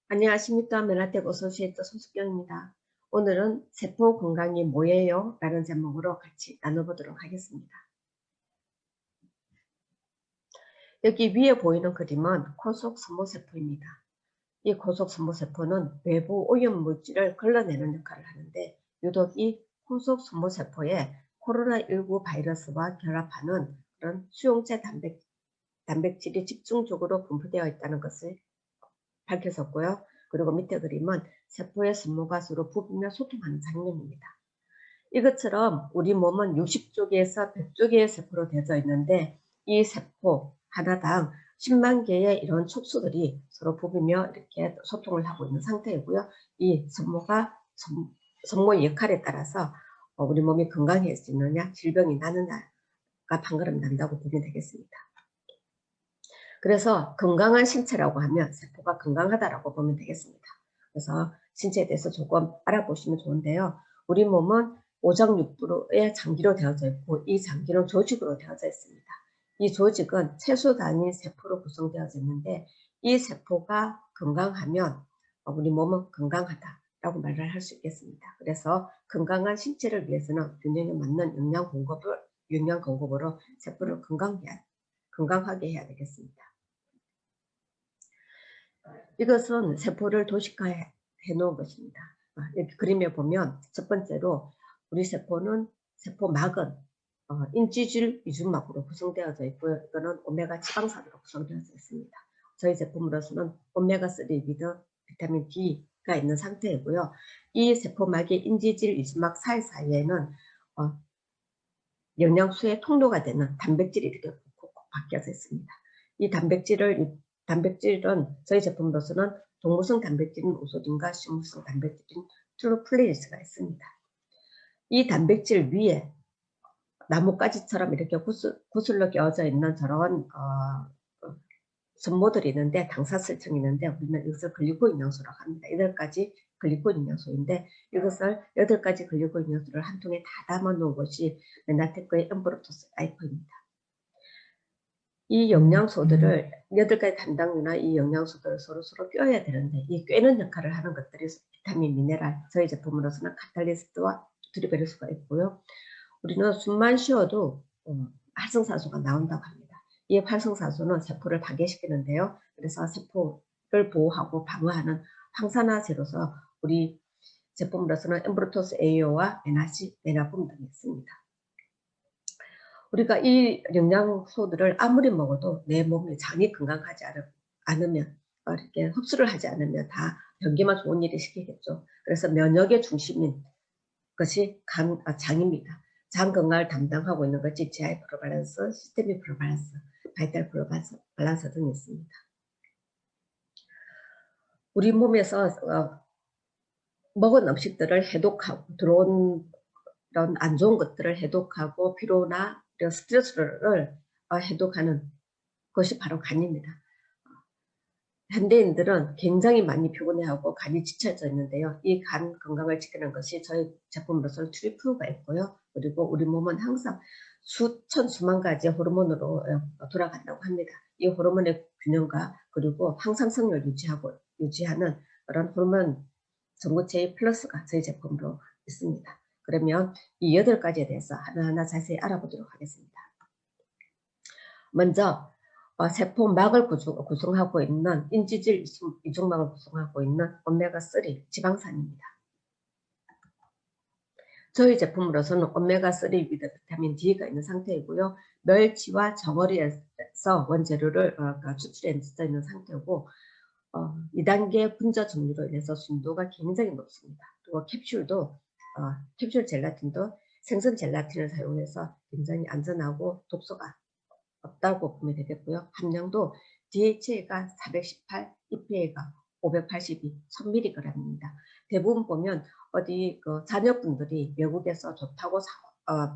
안녕하십니까. 메나텍 어소시에이트 손수경입니다. 오늘은 세포 건강이 뭐예요? 라는 제목으로 같이 나눠보도록 하겠습니다. 여기 위에 보이는 그림은 코속 섬모세포입니다. 이 코속 섬모세포는 외부 오염물질을 걸러내는 역할을 하는데 유독 이 코속 섬모세포에 코로나19 바이러스와 결합하는 그런 수용체 단백질이 집중적으로 분포되어 있다는 것을 밝혀졌고요. 그리고 밑에 그림은 세포의 섬모가 서로 부비며 소통하는 장면입니다. 이것처럼 우리 몸은 60조 개에서 100조 개의 세포로 되어져 있는데 이 세포 하나당 10만 개의 이런 촉수들이 서로 부비며 이렇게 소통을 하고 있는 상태이고요. 이 섬모의 역할에 따라서 우리 몸이 건강해지느냐 질병이 나느냐가 판가름 난다고 보면 되겠습니다. 그래서 건강한 신체라고 하면 세포가 건강하다라고 보면 되겠습니다. 그래서 신체에 대해서 조금 알아보시면 좋은데요. 우리 몸은 오장육부의 장기로 되어져 있고 이 장기는 조직으로 되어져 있습니다. 이 조직은 채소 단위 세포로 구성되어져 있는데 이 세포가 건강하면 우리 몸은 건강하다라고 말을 할 수 있겠습니다. 그래서 건강한 신체를 위해서는 균형에 맞는 영양 공급으로 세포를 건강하게 해야 되겠습니다. 이것은 세포를 도식화해 놓은 것입니다. 여기 그림에 보면 첫 번째로 우리 세포는 세포막은 인지질 이중막으로 구성되어져 있고요. 이거는 오메가 지방산으로 구성되어져 있습니다. 저희 제품으로서는 오메가3 위드 비타민 D가 있는 상태이고요. 이 세포막의 인지질 이중막 사이사이에는 영양소의 통로가 되는 단백질이 이렇게 콕콕 박혀져 있습니다. 이 단백질은 저희 제품으로서는 동물성 단백질인 우소딘과 식물성 단백질인 트루플레이스가 있습니다. 이 단백질 위에 나뭇가지처럼 이렇게 구슬로 끼워져 있는 저런 섬모들이 있는데 당사슬층이 있는데 우리는 이것을 글리코인 영소라고 합니다. 8가지 글리코인 영소인데 이것을 8가지 글리코인 영소를 한 통에 다 담아 놓은 것이 메나테크의 엠브로토스 아이코입니다. 이 영양소들을 8가지 담당류나 이 영양소들을 서로 꿰어야 되는데 이 꿰는 역할을 하는 것들이 비타민, 미네랄, 저희 제품으로서는 카탈리스트와 트리베르스가 있고요. 우리는 숨만 쉬어도 활성산소가 나온다고 합니다. 이 활성산소는 세포를 파괴시키는데요. 그래서 세포를 보호하고 방어하는 항산화제로서 우리 제품으로서는 엠브로토스 A와 메나품 등이 있습니다. 우리가 이 영양소들을 아무리 먹어도 내 몸의 장이 건강하지 않으면 이렇게 흡수를 하지 않으면 다 변기만 좋은 일을 시키겠죠. 그래서 면역의 중심인 것이 장입니다. 장 건강을 담당하고 있는 것이 GI 프로밸런스, 시스테믹 프로밸런스, 바이탈 프로밸런스 등이 있습니다. 우리 몸에서 먹은 음식들을 해독하고 들어온 이런 안 좋은 것들을 해독하고 피로나 스트레스를 해독하는 것이 바로 간입니다. 현대인들은 굉장히 많이 피곤해하고 간이 지쳐져 있는데요. 이 간 건강을 지키는 것이 저희 제품으로서는 트리플가 있고요. 그리고 우리 몸은 항상 수만 가지 호르몬으로 돌아간다고 합니다. 이 호르몬의 균형과 그리고 항상성을 유지하는 그런 호르몬 전구체의 플러스가 저희 제품으로 있습니다. 그러면 이 8가지에 대해서 하나하나 자세히 알아보도록 하겠습니다. 먼저 세포막을 구성하고 있는 인지질 이중막을 구성하고 있는 오메가3 지방산입니다. 저희 제품으로서는 오메가3 위드 비타민 D가 있는 상태이고요. 멸치와 정어리에서 원재료를 추출해 있는 상태고 2단계 분자 종류로 인해서 순도가 굉장히 높습니다. 그리고 캡슐 젤라틴도 생선 젤라틴을 사용해서 굉장히 안전하고 독소가 없다고 보면 되겠고요. 함량도 DHA가 418, EPA가 582, 1000mg입니다. 대부분 보면 어디 자녀분들이 외국에서 좋다고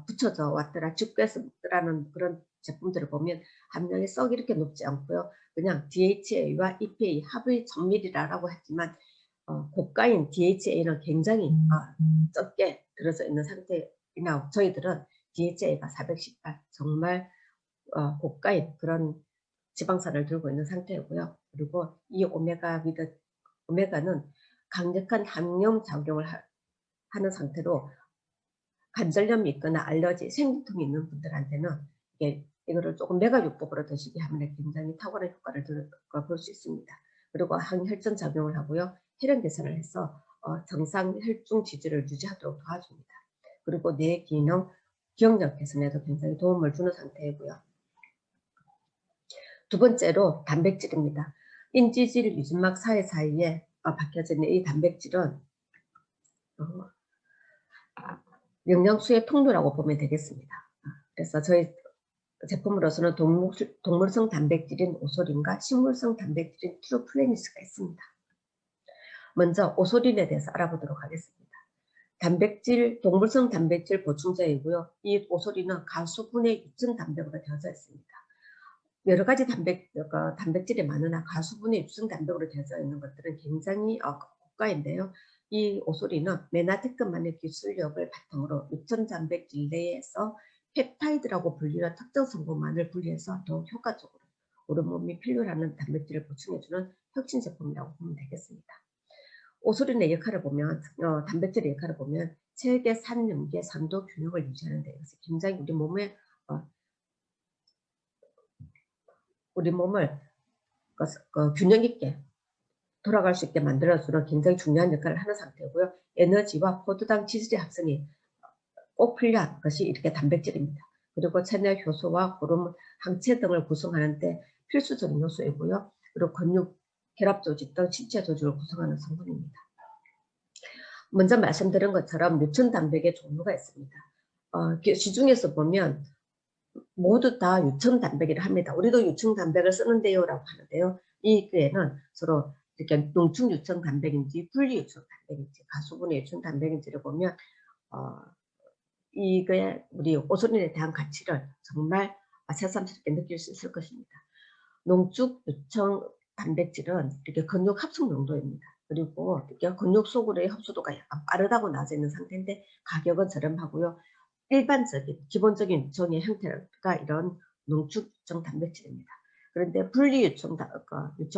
붙여져 왔더라, 직구해서 먹더라는 그런 제품들을 보면 함량이 썩 이렇게 높지 않고요. 그냥 DHA와 EPA 합의 1000mg라고 했지만 고가인 DHA는 굉장히 적게 들어서 있는 상태이나 저희들은 DHA가 418 정말 고가인 그런 지방산을 들고 있는 상태이고요. 그리고 이 오메가 위드 오메가는 강력한 항염 작용을 하는 상태로 관절염이 있거나 알러지, 생리통이 있는 분들한테는 이거를 조금 메가요법으로 드시게 하면 굉장히 탁월한 효과를 볼 수 있습니다. 그리고 항혈전 작용을 하고요. 혈액 개선을 해서 정상 혈중 지지를 유지하도록 도와줍니다. 그리고 뇌 기능, 기억력 개선에도 굉장히 도움을 주는 상태이고요. 두 번째로 단백질입니다. 인지질 유진막 사이사이에 박혀져 있는 이 단백질은 영양소의 통로라고 보면 되겠습니다. 그래서 저희 제품으로서는 동물성 단백질인 오소린과 식물성 단백질인 트루플레니스가 있습니다. 먼저 오소린에 대해서 알아보도록 하겠습니다. 동물성 단백질 보충제이고요. 이 오소린은 가수분해 유증 단백으로 되어져 있습니다. 여러 가지 단백질이 많으나 가수분해 유증 단백으로 되어져 있는 것들은 굉장히 고가인데요. 이 오소린은 메나테크만의 기술력을 바탕으로 유전 단백질 내에서 펩타이드라고 불리는 특정 성분만을 분리해서 더욱 효과적으로 우리 몸이 필요로 하는 단백질을 보충해주는 혁신 제품이라고 보면 되겠습니다. 오소린의 역할을 보면, 단백질의 역할을 보면 체계, 산염계, 산도 균형을 유지하는 데 있어서 굉장히 우리 몸을 균형 있게 돌아갈 수 있게 만들어주는 굉장히 중요한 역할을 하는 상태고요. 에너지와 포도당 지질의 합성이 꼭 필요한 것이 이렇게 단백질입니다. 그리고 체내 효소와 호르몬, 항체 등을 구성하는 데 필수적인 요소이고요. 그리고 근육, 결합 조직 등 신체 조직을 구성하는 성분입니다. 먼저 말씀드린 것처럼 유천 단백의 종류가 있습니다. 시중에서 보면 모두 다 유천 단백이라 합니다. 우리도 유천 단백을 쓰는데요 라고 하는데요. 이 괴에는 서로 이렇게 농축 유천 단백인지 분리 유천 단백인지 가수분해 유천 단백인지를 보면 이거에 우리 오소린에 대한 가치를 정말 새삼스럽게 느낄 수 있을 것입니다. 농축 유청 단백질은 이렇게 근육 합성 농도입니다. 그리고 이렇게 근육 속으로의 흡수도가 약간 빠르다고 나눠져 있는 상태인데 가격은 저렴하고요. 일반적인 기본적인 유청의 형태가 이런 농축 유청 단백질입니다. 그런데 분리 유청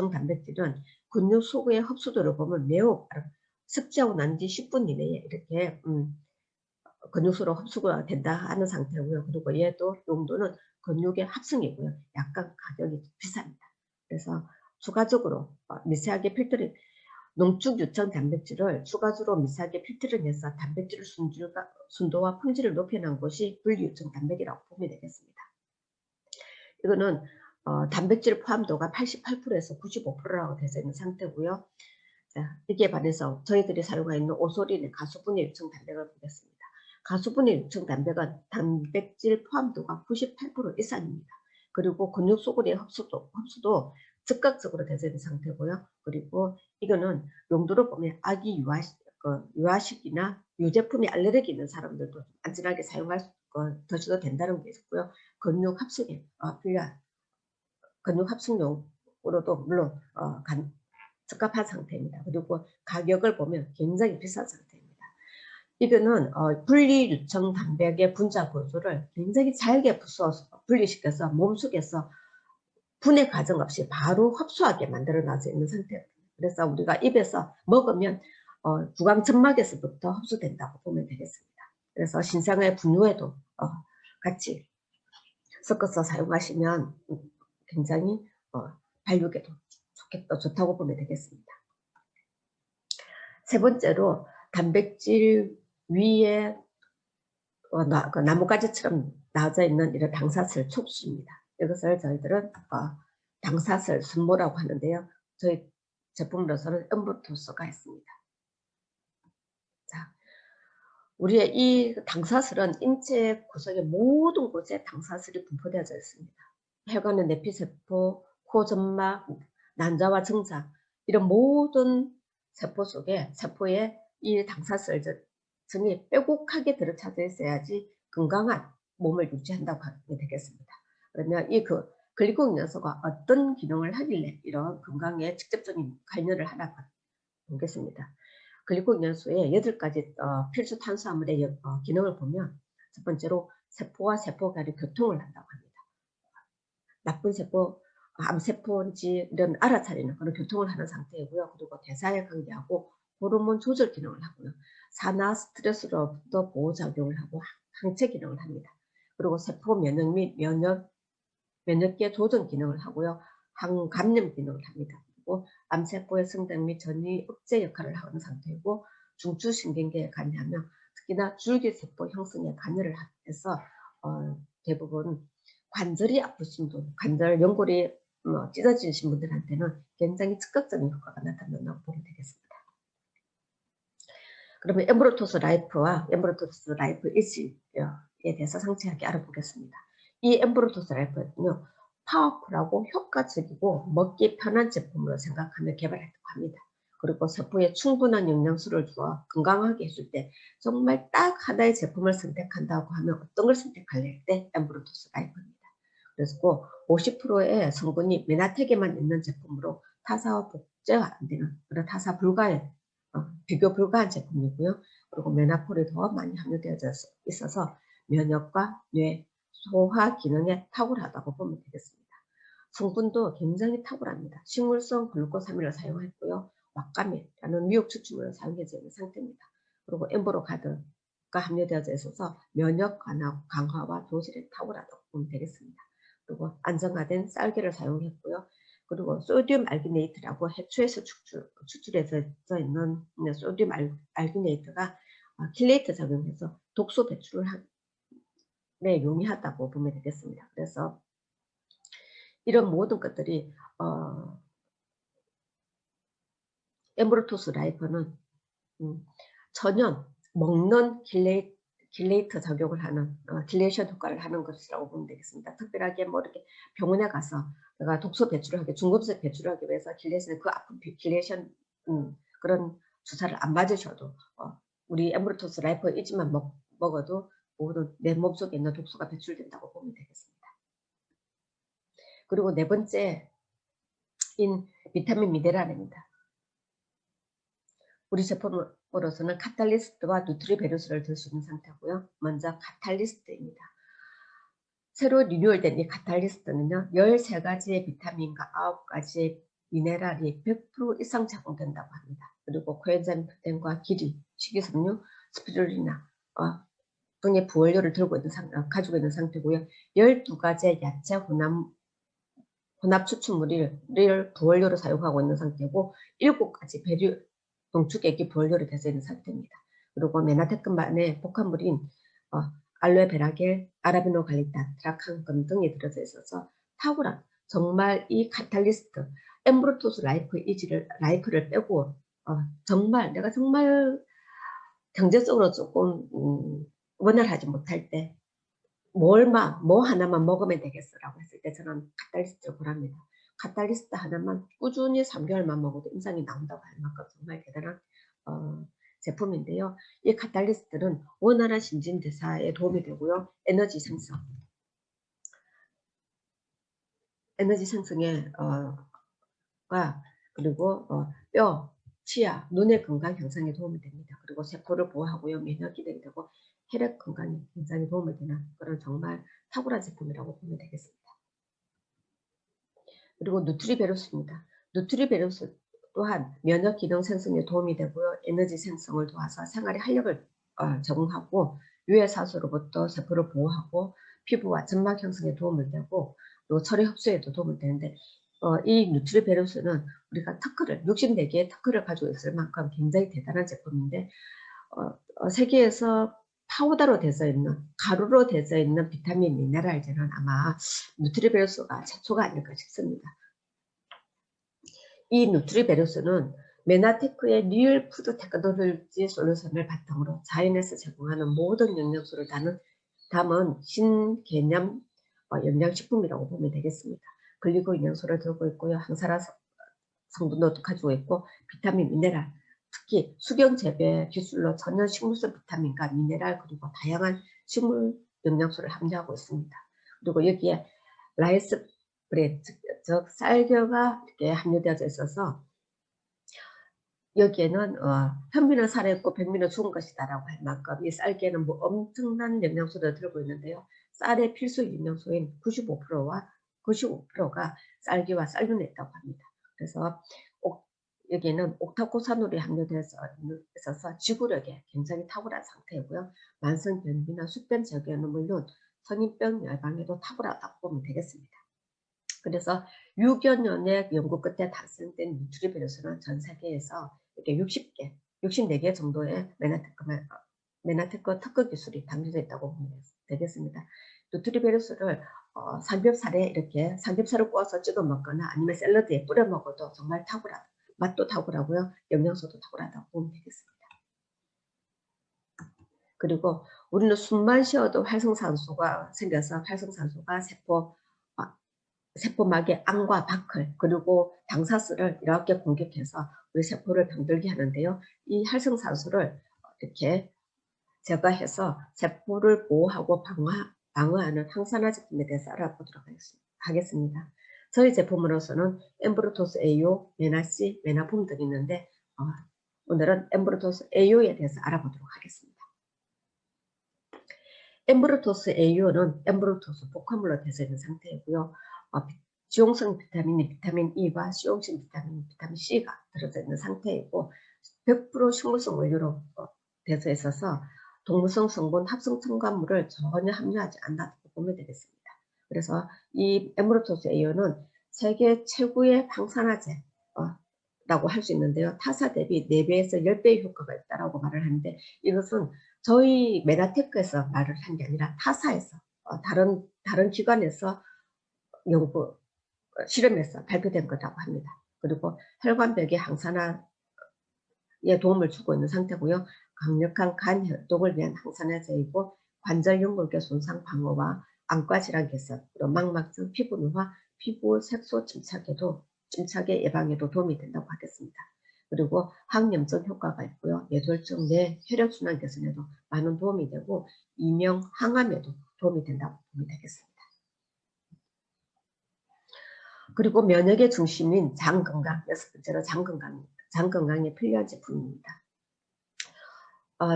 단백질은 근육 속의 흡수도를 보면 매우 섭취하고 난 뒤 10분 이내에 이렇게 근육으로 흡수가 된다 하는 상태고요. 그리고 얘도 용도는 근육의 합성이고요. 약간 가격이 비쌉니다. 그래서 추가적으로 미세하게 필터링, 농축 유청 단백질을 추가적으로 미세하게 필터링 해서 단백질 순도와 품질을 높여놓은 것이 분리 유청 단백이라고 보면 되겠습니다. 이거는 단백질 포함도가 88%에서 95%라고 되어 있는 상태고요. 자, 여기에 반해서 저희들이 사용하고 있는 오소린의 가수분해 유청 단백을 보겠습니다. 가수분해 유청 단백은 단백질 포함도가 98% 이상입니다. 그리고 근육 속의 흡수도 즉각적으로 되어 있는 상태고요. 그리고 이거는 용도로 보면 아기 유아식이나 유제품에 알레르기 있는 사람들도 안전하게 드셔도 된다는 게 있고요. 근육 합성에 필요한 근육 합성용으로도 물론 적합한 상태입니다. 그리고 가격을 보면 굉장히 비싼 상태입니다. 이거는 분리 유청 단백의 분자 구조를 굉장히 잘게 분리시켜서 몸속에서 분해 과정 없이 바로 흡수하게 만들어 놔져 있는 상태입니다. 그래서 우리가 입에서 먹으면 구강점막에서부터 흡수된다고 보면 되겠습니다. 그래서 신생아의 분유에도 같이 섞어서 사용하시면 굉장히 발육에도 좋다고 보면 되겠습니다. 세 번째로 단백질 위에 나뭇가지처럼 나와져 있는 이런 당사슬 촉수입니다. 이것을 저희들은 당사슬 순모라고 하는데요. 저희 제품으로서는 엠브토스가 있습니다. 자, 우리의 이 당사슬은 인체 구성의 모든 곳에 당사슬이 분포되어져 있습니다. 혈관의 내피세포, 코점막, 난자와 정자 이런 모든 세포에 이 당사슬이 빼곡하게 들어차져 있어야지 건강한 몸을 유지한다고 하면 되겠습니다. 그러면 이 글리코겐 연소가 어떤 기능을 하길래 이런 건강에 직접적인 관여를 하나 보겠습니다. 글리코겐 연소의 8가지 필수 탄수화물의 기능을 보면 첫 번째로 세포와 세포 간의 교통을 한다고 합니다. 나쁜 세포, 암세포인지 이런 알아차리는 그런 교통을 하는 상태이고요. 그리고 대사에 관계하고 호르몬 조절 기능을 하고요. 산화 스트레스로부터 보호작용을 하고 항체 기능을 합니다. 그리고 세포 면역 및 면역계 조정 기능을 하고요. 항감염 기능을 합니다. 그리고 암세포의 성장 및 전이 억제 역할을 하는 상태이고 중추신경계에 관여하며 특히나 줄기세포 형성에 관여를 해서 대부분 관절이 아프신 분, 관절 연골이 찢어지신 분들한테는 굉장히 즉각적인 효과가 나타난다고 보면 되겠습니다. 그러면 엠브로토스 라이프와 엠브로토스 라이프 이지에 대해서 상세하게 알아보겠습니다. 이 엠브로토스 라이프는요, 파워풀하고 효과적이고 먹기 편한 제품으로 생각하며 개발했다고 합니다. 그리고 세포에 충분한 영양소를 주어 건강하게 해줄 때 정말 딱 하나의 제품을 선택한다고 하면 어떤 걸 선택할래 때 엠브로토스 라이프입니다. 그래서 50%의 성분이 메나텍에만 있는 제품으로 타사와 복제가 안 되는 그런 타사 불가의 비교 불가한 제품이고요. 그리고 메나폴이 더 많이 함유되어 있어서 면역과 뇌, 소화 기능에 탁월하다고 보면 되겠습니다. 성분도 굉장히 탁월합니다. 식물성 글루코사민을 사용했고요. 왁가민이라는 미역 추출물을 사용해져 있는 상태입니다. 그리고 엠브로가드가 함유되어져 있어서 면역 강화와 조절에 탁월하다고 보면 되겠습니다. 그리고 안정화된 쌀기를 사용했고요. 그리고 소듐 알기네이트라고 해초에서 추출해져 있는 소듐 알기네이트가 킬레이트 작용해서 독소 배출을 용이하다고 보면 되겠습니다. 그래서 이런 모든 것들이 엠브로토스 라이프는 천연 먹는 킬레이터 작용을 하는 딜레이션 효과를 하는 것이라고 보면 되겠습니다. 특별하게 이렇게 병원에 가서 내가 독소 배출을 하기, 중금속 배출을 하기 위해서 그 아픈 딜레이션 그런 주사를 안 맞으셔도 우리 엠브로토스 라이프 이지만 먹어도 모든 내 몸속에 있는 독소가 배출된다고 보면 되겠습니다. 그리고 네 번째인 비타민 미네랄입니다. 우리 제품으로서는 카탈리스트와 누트리베르스를 들 수 있는 상태고요. 먼저 카탈리스트입니다. 새로 리뉴얼된 이 카탈리스트는요, 13가지의 비타민과 9가지의 미네랄이 100% 이상 제공된다고 합니다. 그리고 코엔자임 q10과 기리, 식이섬유, 스피룰리나 등의 부원료를 가지고 있는 상태고요. 12가지의 야채 혼합 추출물을 부원료로 사용하고 있는 상태고 7가지 동축액이 부원료로 되어 있는 상태입니다. 그리고 메나테크만의 복합물인 알로에베라겔, 아라비노갈리탄, 드라칸금 등이 들어져 있어서 탁월한 정말 이 카탈리스트 엠브로토스 라이프를 빼고 정말 내가 정말 경제적으로 조금 원활하지 못할 때 뭐 하나만 먹으면 되겠어라고 했을 때 저는 카탈리스트를 권합니다. 카탈리스트 하나만 꾸준히 3개월만 먹어도 임상이 나온다고 할 만큼 정말 대단한 제품인데요. 이 카탈리스트는 원활한 신진대사에 도움이 되고요. 에너지 생성에 그리고 뼈, 치아, 눈의 건강 향상에 도움이 됩니다. 그리고 세포를 보호하고요. 면역 기능이 되고 혈액 건강에 굉장히 도움이 되는 그런 정말 탁월한 제품이라고 보면 되겠습니다. 그리고 누트리베로스입니다. 누트리베로스 또한 면역 기능 생성에 도움이 되고요. 에너지 생성을 도와서 생활에 활력을 제공하고 유해산소로부터 세포를 보호하고 피부와 점막 형성에 도움을 되고 또 철의 흡수에도 도움을 되는데 이 누트리베로스는 우리가 64개의 특허를 가지고 있을 만큼 굉장히 대단한 제품인데 세계에서 파우더로 되어 있는 가루로 되어 있는 비타민 미네랄제는 아마 누트리베로스가 최초가 아닐까 싶습니다. 이 누트리베로스는 메나테크의 리얼 푸드 테크놀로지 솔루션을 바탕으로 자연에서 제공하는 모든 영양소를 담은 신개념 영양식품이라고 보면 되겠습니다. 글리고 영양소를 들고 있고요. 항산화 성분도 가지고 있고 비타민, 미네랄, 특히 수경 재배 기술로 천연 식물성 비타민과 미네랄 그리고 다양한 식물 영양소를 함유하고 있습니다. 그리고 여기에 라이스 브레드, 즉 쌀겨가 이렇게 함유되어져 있어서 여기에는 현미는 살아있고 백미는 죽은 것이다라고 할 만큼 이 쌀기에는 엄청난 영양소를 들고 있는데요. 쌀의 필수 영양소인 95%와 95%가 쌀기와 쌀균에 있다고 합니다. 그래서 여기에는 옥타코사놀이 함유되어 있어서 지구력에 굉장히 탁월한 상태이고요. 만성변비나 숙변 제거에는 물론 성인병 예방에도 탁월하다고 보면 되겠습니다. 그래서 6여 년의 연구 끝에 달성된 뉴트리베르스는 전 세계에서 이렇게 64개 정도의 메나테크 특허 기술이 담겨져 있다고 보면 되겠습니다. 뉴트리베르스를 삼겹살에 이렇게 삼겹살을 구워서 찍어 먹거나 아니면 샐러드에 뿌려 먹어도 정말 탁월하다. 맛도 탁월하고요. 영양소도 탁월하다고 보면 되겠습니다. 그리고 우리는 숨만 쉬어도 활성산소가 생겨서 활성산소가 세포막의 암과 박헐 그리고 당사슬을 이렇게 공격해서 우리 세포를 병들게 하는데요. 이 활성산소를 이렇게 제거해서 세포를 보호하고 방어하는 항산화 제품에 대해서 알아보도록 하겠습니다. 저희 제품으로서는 엠브루토스 AO, 메나C, 메나폼 등이 있는데 오늘은 엠브루토스 AO에 대해서 알아보도록 하겠습니다. 엠브루토스 AO는 엠브루토스 복합물로 되어 있는 상태이고요. 지용성 비타민이 비타민 E와 C용성 비타민, 비타민 C가 들어져 있는 상태이고 100% 식물성 원료로 되어 있어서 동물성 성분 합성 첨가물을 전혀 함유하지 않는다고 보면 되겠습니다. 그래서 이 엠브루토스 AO는 세계 최고의 항산화제 라고 할 수 있는데요. 타사 대비 4배에서 10배의 효과가 있다고 말을 하는데 이것은 저희 메나테크에서 말을 한 게 아니라 타사에서 다른 기관에서 연구 실험에서 발표된 거라고 합니다. 그리고 혈관벽의 항산화에 도움을 주고 있는 상태고요. 강력한 간 혈독을 위한 항산화제이고 관절 연골계 손상 방어와 안과 질환 개선, 망막증, 피부 노화, 피부 색소 침착의 예방에도 도움이 된다고 하겠습니다. 그리고 항염증 효과가 있고요. 뇌졸중, 뇌 혈액순환 개선에도 많은 도움이 되고 이명 항암에도 도움이 된다고 보면 되겠습니다. 그리고 면역의 중심인 장 건강, 6번째로 장 건강에 필요한 제품입니다.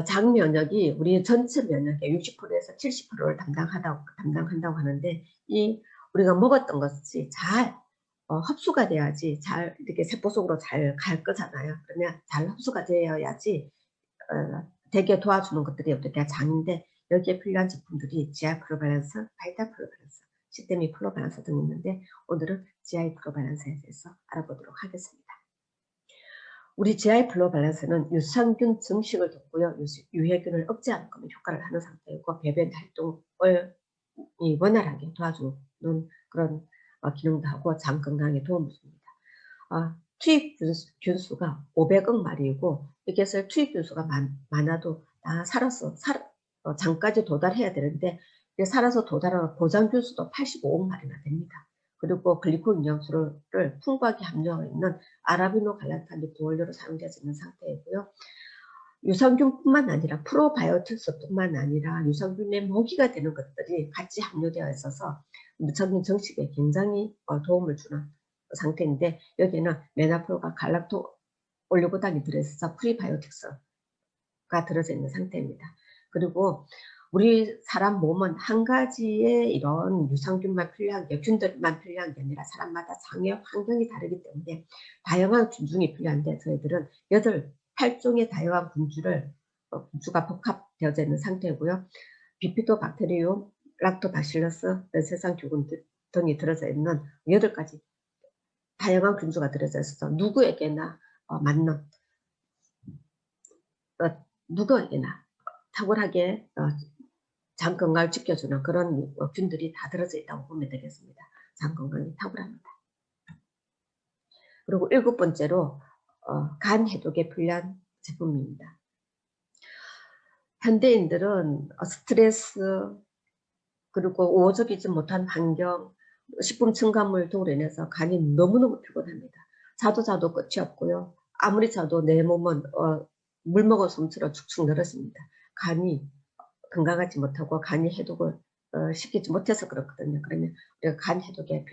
장 면역이 우리 전체 면역의 60%에서 70%를 담당한다고 하는데 우리가 먹었던 것이 잘 흡수가 돼야지 잘 이렇게 세포 속으로 잘 갈 거잖아요. 그러면 잘 흡수가 되어야지 되게 도와주는 것들이 어떻게 장인데 여기에 필요한 제품들이 GI 프로밸런스, 바이탈 프로밸런스, 시스테미 프로밸런스 등이 있는데 오늘은 GI 프로밸런스에 대해서 알아보도록 하겠습니다. 우리 GI 프로밸런스는 유산균 증식을 돕고요. 유해균을 억제하는 효과를 하는 상태이고 배변 활동을 원활하게 도와주는 그런 기능도 하고 장 건강에 도움을 줍니다. 투입 균수가 500억 마리이고 이것을 투입 균수가 많아도 다 살아서 장까지 도달해야 되는데 살아서 도달하는 보장 균수도 85억 마리나 됩니다. 그리고 글리코 영양소를 풍부하게 함유하고 있는 아라비노 갈란탄이 부원료로 사용되어 있는 상태이고요. 유산균뿐만 아니라 프로바이오틱스뿐만 아니라 유산균의 모기가 되는 것들이 같이 함유되어 있어서 유산균 정식에 굉장히 도움을 주는 상태인데 여기는 메나폴과 갈락토 올리고당이 들어있어서 프리바이오틱스가 들어져 있는 상태입니다. 그리고 우리 사람 몸은 한 가지의 이런 유산균만 필요한 게 균들만 필요한 게 아니라 사람마다 장의 환경이 다르기 때문에 다양한 균중이 필요한데 저희들은 8종의 다양한 군주가 복합되어져 있는 상태고요. 비피도 박테리움, 락토바실러스, 세상균 등이 들어져 있는 8가지 다양한 균주가 들어져 있어서 누구에게나 맞는 누구에게나 탁월하게 장 건강을 지켜주는 그런 균들이 다 들어져 있다고 보면 되겠습니다. 장 건강이 탁월합니다. 그리고 7번째로 간 해독에 필요한 제품입니다. 현대인들은 스트레스 그리고 우호적이지 못한 환경, 식품 첨가물 등으로 인해서 간이 너무너무 피곤합니다. 자도 끝이 없고요. 아무리 자도 내 몸은 물 먹은 솜처럼 축축 늘어집니다. 간이 건강하지 못하고 간이 해독을 시키지 못해서 그렇거든요. 그러면 우리가 간 해독에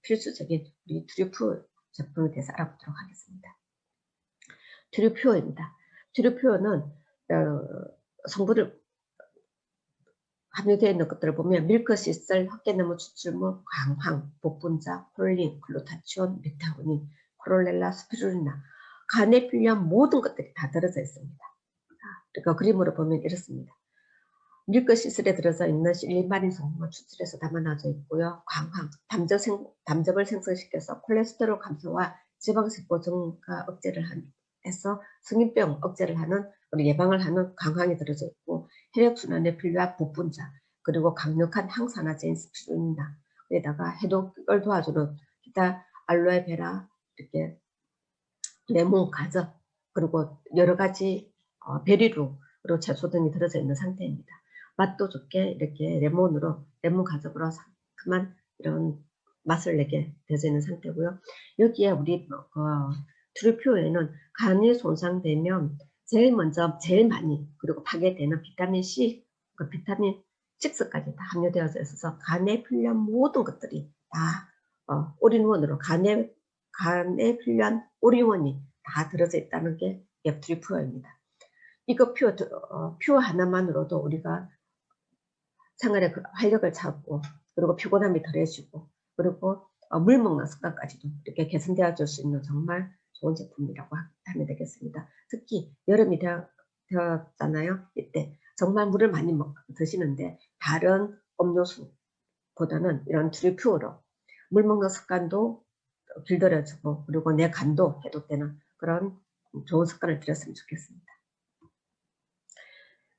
필수적인 우리 트리퓨어 제품에 대해서 알아보도록 하겠습니다. 트리퓨어입니다. 트리퓨어는 성분을 함유되어 있는 것들을 보면 밀크시슬, 헛개나무 추출물, 광황, 복분자, 콜린, 글루타치온, 메타오닌, 크롤렐라, 스피루리나, 간에 필요한 모든 것들이 다 들어져 있습니다. 그러니까 그림으로 보면 이렇습니다. 밀크시슬에 들어서 있는 실리마린 성분을 추출해서 담아놔져 있고요. 광황, 담즙을 생성시켜서 콜레스테롤 감소와 지방세포 증가 억제를 해서 성인병 억제를 하는, 예방을 하는 광황이 들어져 있고, 혈액순환에 필요한 복분자, 그리고 강력한 항산화제인 스피루리나, 에다가 해독을 도와주는 기타 알로에베라, 이렇게 레몬, 가저, 그리고 여러 가지 베리로, 그리고 채소 등이 들어져 있는 상태입니다. 맛도 좋게 이렇게 레몬 가죽으로 상큼한 이런 맛을 내게 되어져 있는 상태고요. 여기에 우리 트루표에는 간이 손상되면 제일 많이 그리고 파괴되는 비타민 C, 비타민 6까지 다 함유되어져 있어서 간에 필요한 모든 것들이 다 올인원으로 간에 필요한 올인원이 다 들어져 있다는 게 트루표입니다. 이거 표 하나만으로도 우리가 생활에 활력을 찾고, 그리고 피곤함이 덜해지고, 그리고 물 먹는 습관까지도 이렇게 개선되어 줄 수 있는 정말 좋은 제품이라고 하면 되겠습니다. 특히 여름이 되었잖아요. 이때 정말 물을 많이 드시는데 다른 음료수보다는 이런 트루퓨어로 물 먹는 습관도 길들여주고, 그리고 내 간도 해독되는 그런 좋은 습관을 들였으면 좋겠습니다.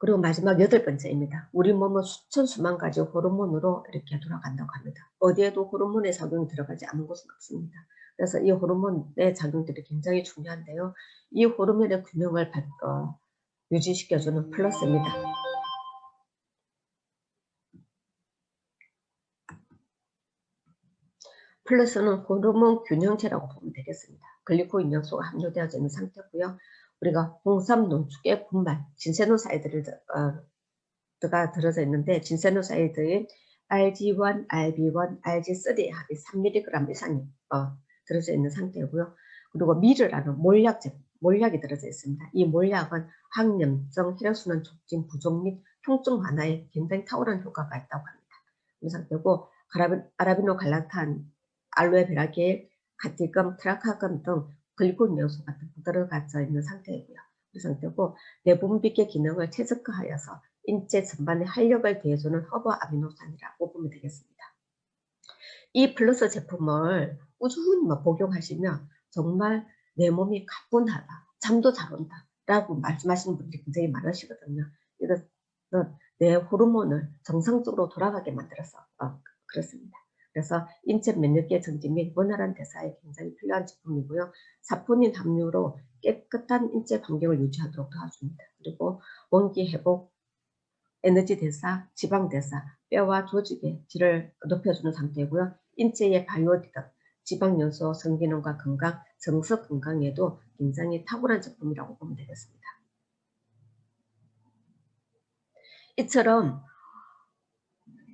그리고 마지막 8번째입니다. 우리 몸은 수만 가지 호르몬으로 이렇게 돌아간다고 합니다. 어디에도 호르몬의 작용이 들어가지 않은 곳은 없습니다. 그래서 이 호르몬의 작용들이 굉장히 중요한데요. 이 호르몬의 균형을 유지시켜주는 플러스입니다. 플러스는 호르몬 균형체라고 보면 되겠습니다. 글리코 영양소가 함유되어져 있는 상태고요. 우리가 홍삼, 농축의 분말, 진세노사이드가 들어져 있는데, 진세노사이드의 RG1, RB1, RG3의 합이 3mg 이상이 들어져 있는 상태고요. 그리고 미르라는 몰약이 들어져 있습니다. 이 몰약은 항염증, 혈액순환 촉진, 부종 및 통증 완화에 굉장히 탁월한 효과가 있다고 합니다. 이 상태고, 아라비노 갈라탄, 알로에베라겔, 가티금, 트라카금 등 글리콘 영양소 같은 들어가져 있는 상태이고요. 이 상태고, 내분비계 기능을 최적화하여서 인체 전반에 활력을 대해주는 허브 아미노산이라고 보면 되겠습니다. 이 플러스 제품을 꾸준히 복용하시면 정말 내 몸이 가뿐하다, 잠도 잘 온다 라고 말씀하시는 분들이 굉장히 많으시거든요. 이것은 내 호르몬을 정상적으로 돌아가게 만들어서 그렇습니다. 그래서 인체 면역계 정지 및 원활한 대사에 굉장히 필요한 제품이고요. 사포닌 함유로 깨끗한 인체 환경을 유지하도록 도와줍니다. 그리고 원기 회복, 에너지 대사, 지방 대사, 뼈와 조직의 질을 높여주는 상태이고요. 인체의 바이오디덕, 지방 연소, 성기능과 건강, 정서 건강에도 굉장히 탁월한 제품이라고 보면 되겠습니다. 이처럼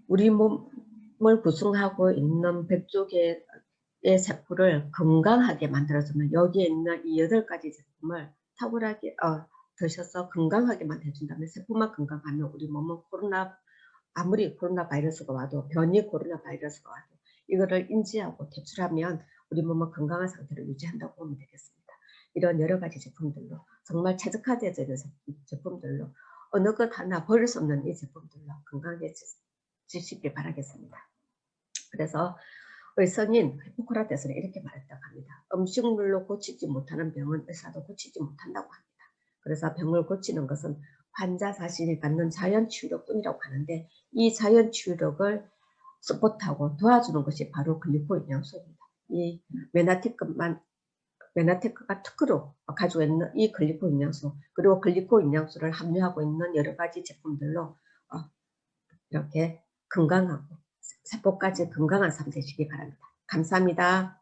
우리 몸을 구성하고 있는 100조 개의 세포를 건강하게 만들어주면, 여기에 있는 이 8가지 제품을 탁월하게 드셔서 건강하게만 해준다면, 세포만 건강하면 우리 몸은 아무리 코로나 바이러스가 와도, 변이 코로나 바이러스가 와도 이거를 인지하고 퇴출하면 우리 몸은 건강한 상태를 유지한다고 보면 되겠습니다. 이런 여러 가지 제품들로, 정말 최적화되어져 있는 제품들로, 어느 것 하나 버릴 수 없는 이 제품들로 건강해지시길 바라겠습니다. 그래서 의성인 히포크라테스는 이렇게 말했다고 합니다. 음식물로 고치지 못하는 병은 의사도 고치지 못한다고 합니다. 그래서 병을 고치는 것은 환자 자신이 갖는 자연 치유력뿐이라고 하는데, 이 자연 치유력을 서포트하고 도와주는 것이 바로 글리코 영양소입니다. 이 메나테크가 특허로 가지고 있는 이 글리코 영양소, 그리고 글리코 영양소를 함유하고 있는 여러 가지 제품들로 이렇게 건강하고 세포까지 건강한 삶 되시기 바랍니다. 감사합니다.